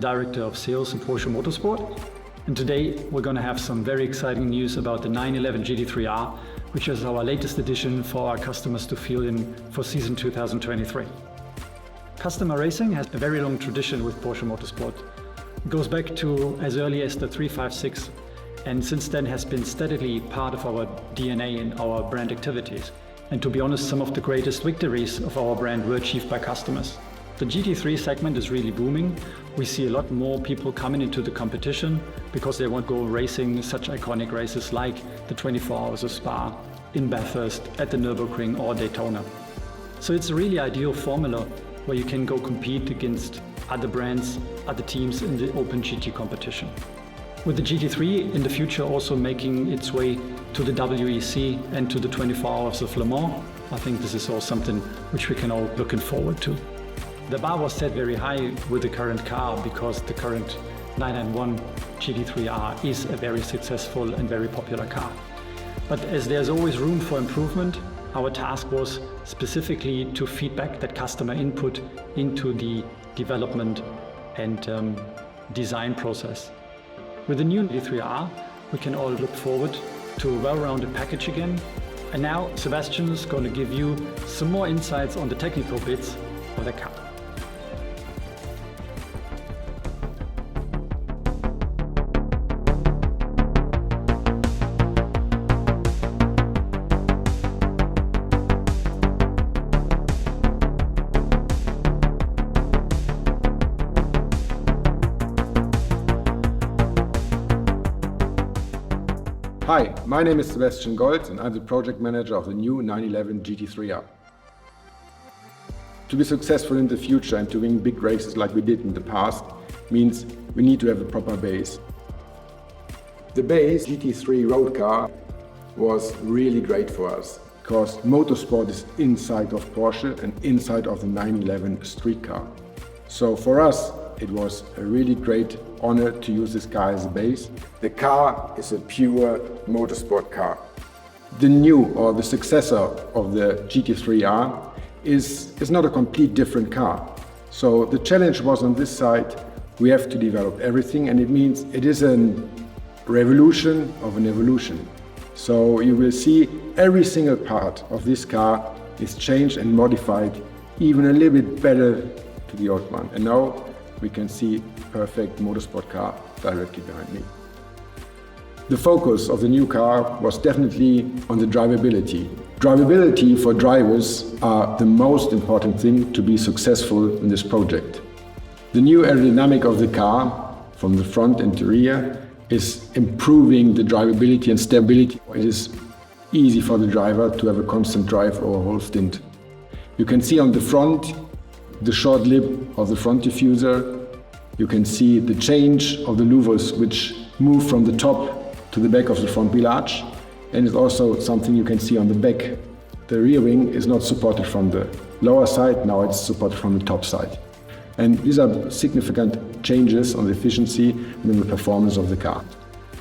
Director of Sales in Porsche Motorsport. And today we're going to have some very exciting news about the 911 GT3 R, which is our latest addition for our customers to feel in for season 2023. Customer racing has a very long tradition with Porsche Motorsport. It goes back to as early as the 356, and since then has been steadily part of our DNA and our brand activities. And to be honest, some of the greatest victories of our brand were achieved by customers. The GT3 segment is really booming. We see a lot more people coming into the competition because they want to go racing such iconic races like the 24 Hours of Spa, in Bathurst, at the Nürburgring or Daytona. So it's a really ideal formula where you can go compete against other brands, other teams in the open GT competition. With the GT3 in the future also making its way to the WEC and to the 24 Hours of Le Mans, I think this is all something which we can all looking forward to. The bar was set very high with the current car because the current 991 GT3 R is a very successful and very popular car. But as there's always room for improvement, our task was specifically to feedback that customer input into the development and design process. With the new GT3 R, we can all look forward to a well-rounded package again. And now Sebastian is going to give you some more insights on the technical bits of the car. Hi, my name is Sebastian Gold and I'm the project manager of the new 911 GT3 R. To be successful in the future and to win big races like we did in the past means we need to have a proper base. The base GT3 road car was really great for us because motorsport is inside of Porsche and inside of the 911 street car. So for us, it was a really great honor to use this car as a base. The car is a pure motorsport car. The new or the successor of the GT3 R is not a complete different car. So the challenge was on this side, we have to develop everything, and it means it is a revolution of an evolution. So you will see every single part of this car is changed and modified, even a little bit better to the old one. And now we can see perfect motorsport car directly behind me. The focus of the new car was definitely on the drivability. Drivability for drivers are the most important thing to be successful in this project. The new aerodynamic of the car, from the front and the rear, is improving the drivability and stability. It is easy for the driver to have a constant drive over a whole stint. You can see on the front the short lip of the front diffuser. You can see the change of the louvers which move from the top to the back of the front wheel arch, and it's also something you can see on the back. The rear wing is not supported from the lower side, now it's supported from the top side. And these are significant changes on the efficiency and the performance of the car.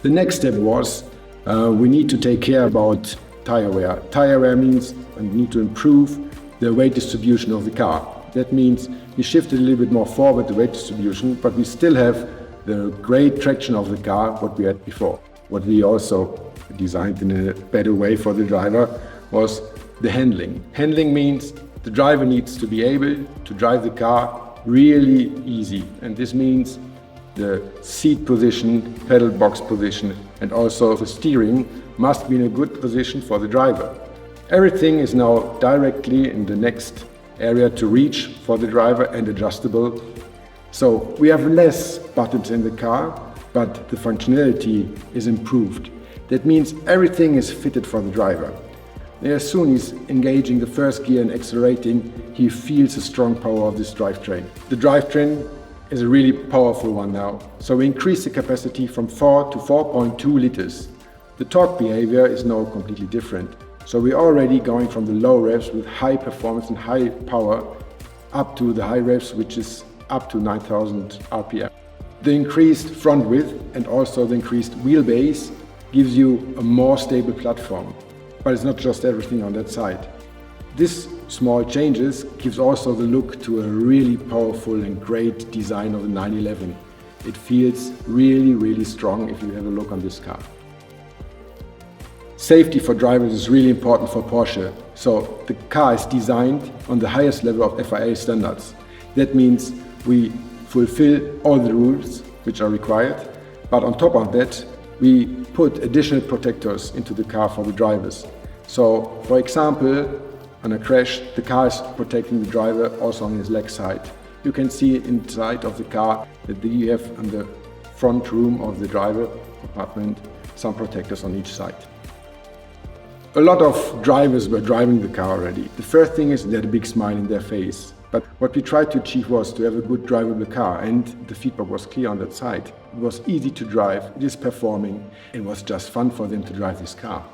The next step was we need to take care about tire wear. Tire wear means we need to improve the weight distribution of the car. That means we shifted a little bit more forward the weight distribution, but we still have the great traction of the car what we had before. What we also designed in a better way for the driver was the handling. Handling means the driver needs to be able to drive the car really easy, and this means the seat position, pedal box position, and also the steering must be in a good position for the driver. Everything is now directly in the next area to reach for the driver and adjustable. So we have less buttons in the car, but the functionality is improved. That means everything is fitted for the driver. As soon as he's engaging the first gear and accelerating, he feels the strong power of this drivetrain. The drivetrain is a really powerful one now. So we increased the capacity from 4 to 4.2 liters. The torque behavior is now completely different. So we're already going from the low revs with high performance and high power up to the high revs, which is up to 9,000 RPM. The increased front width and also the increased wheelbase gives you a more stable platform. But it's not just everything on that side. This small changes gives also the look to a really powerful and great design of the 911. It feels really, really strong if you have a look on this car. Safety for drivers is really important for Porsche. So the car is designed on the highest level of FIA standards. That means we fulfill all the rules which are required, but on top of that, we put additional protectors into the car for the drivers. So, for example, on a crash, the car is protecting the driver also on his leg side. You can see inside of the car that you have on the front room of the driver compartment some protectors on each side. A lot of drivers were driving the car already. The first thing is they had a big smile in their face. But what we tried to achieve was to have a good drivable car, and the feedback was clear on that side. It was easy to drive, it is performing, it was just fun for them to drive this car.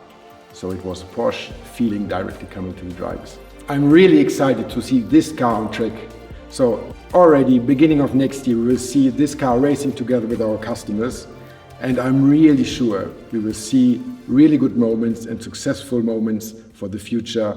So it was a Porsche feeling directly coming to the drivers. I'm really excited to see this car on track. So already beginning of next year we will see this car racing together with our customers, and I'm really sure we will see really good moments and successful moments for the future